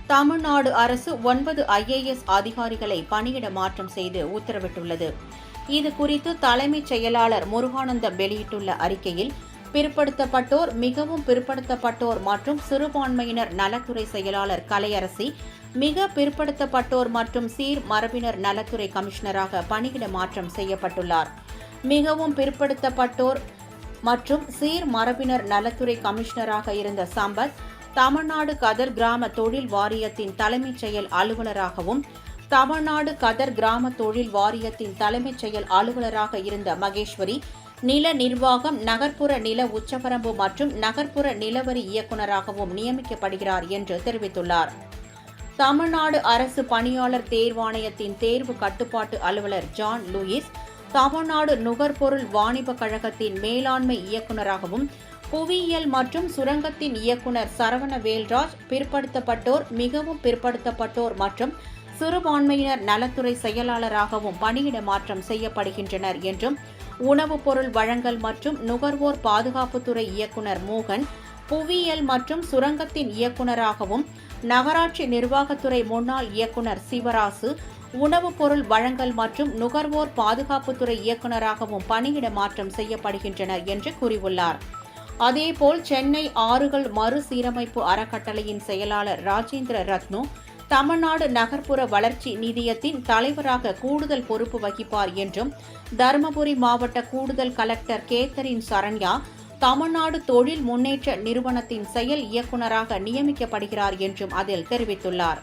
தமிழ்நாடு அரசு 9 IAS அதிகாரிகளை பணியிட மாற்றம் செய்து உத்தரவிட்டுள்ளது. இதுகுறித்து தலைமைச் செயலாளர் முருகானந்தம் வெளியிட்டுள்ள அறிக்கையில், பிற்படுத்தப்பட்டோர், மிகவும் பிற்படுத்தப்பட்டோர் மற்றும் சிறுபான்மையினர் நலத்துறை செயலாளர் கலையரசி மிக பிற்படுத்தப்பட்டோர் மற்றும் சீர் மரபினர் நலத்துறை கமிஷனராக பணியிட மாற்றம் செய்யப்பட்டுள்ளார். மிகவும் பிற்படுத்தப்பட்டோர் மற்றும் சீர் மரபினர் நலத்துறை கமிஷனராக இருந்த சம்பத் தமிழ்நாடு கதர் கிராம தொழில் வாரியத்தின் தலைமைச் செயல் அலுவலராகவும், தமிழ்நாடு கதர் கிராம தொழில் வாரியத்தின் தலைமைச் செயல் அலுவலராக இருந்த மகேஸ்வரி நில நிர்வாகம், நகர்ப்புற நில உச்சவரம்பு மற்றும் நகர்ப்புற நிலவரி இயக்குநராகவும் நியமிக்கப்படுகிறார் என்று தெரிவித்துள்ளார். தமிழ்நாடு அரசு பணியாளர் தேர்வாணையத்தின் தேர்வு கட்டுப்பாட்டு அலுவலர் ஜான் லூயிஸ் தமிழ்நாடு நுகர்பொருள் வாணிப கழகத்தின் மேலாண்மை இயக்குநராகவும், புவியியல் மற்றும் சுரங்கத்தின் இயக்குநர் சரவண வேல்ராஜ் பிற்படுத்தப்பட்டோர், மிகவும் பிற்படுத்தப்பட்டோர் மற்றும் சிறுபான்மையினர் நலத்துறை செயலாளராகவும் பணியிட மாற்றம் செய்யப்படுகின்றனர் என்றும், உணவுப் பொருள் வழங்கல் மற்றும் நுகர்வோர் பாதுகாப்புத்துறை இயக்குநர் மோகன் புவியியல் மற்றும் சுரங்கத்தின் இயக்குநராகவும், நகராட்சி நிர்வாகத்துறை முன்னாள் இயக்குநர் சிவராசு உணவுப் பொருள் வழங்கல் மற்றும் நுகர்வோர் பாதுகாப்புத்துறை இயக்குநராகவும் பணியிட மாற்றம் செய்யப்படுகின்றனர் என்று கூறியுள்ளார். அதேபோல் சென்னை ஆறுகள் மறுசீரமைப்பு அறக்கட்டளையின் செயலாளர் ராஜேந்திர ரத்னு தமிழ்நாடு நகர்ப்புற வளர்ச்சி நிதியத்தின் தலைவராக கூடுதல் பொறுப்பு வகிப்பார் என்றும், தருமபுரி மாவட்ட கூடுதல் கலெக்டர் கேத்தரின் சரண்யா தமிழ்நாடு தொழில் முன்னேற்ற நிறுவனத்தின் செயல் இயக்குநராக நியமிக்கப்படுகிறார் என்றும் அதில் தெரிவித்துள்ளார்.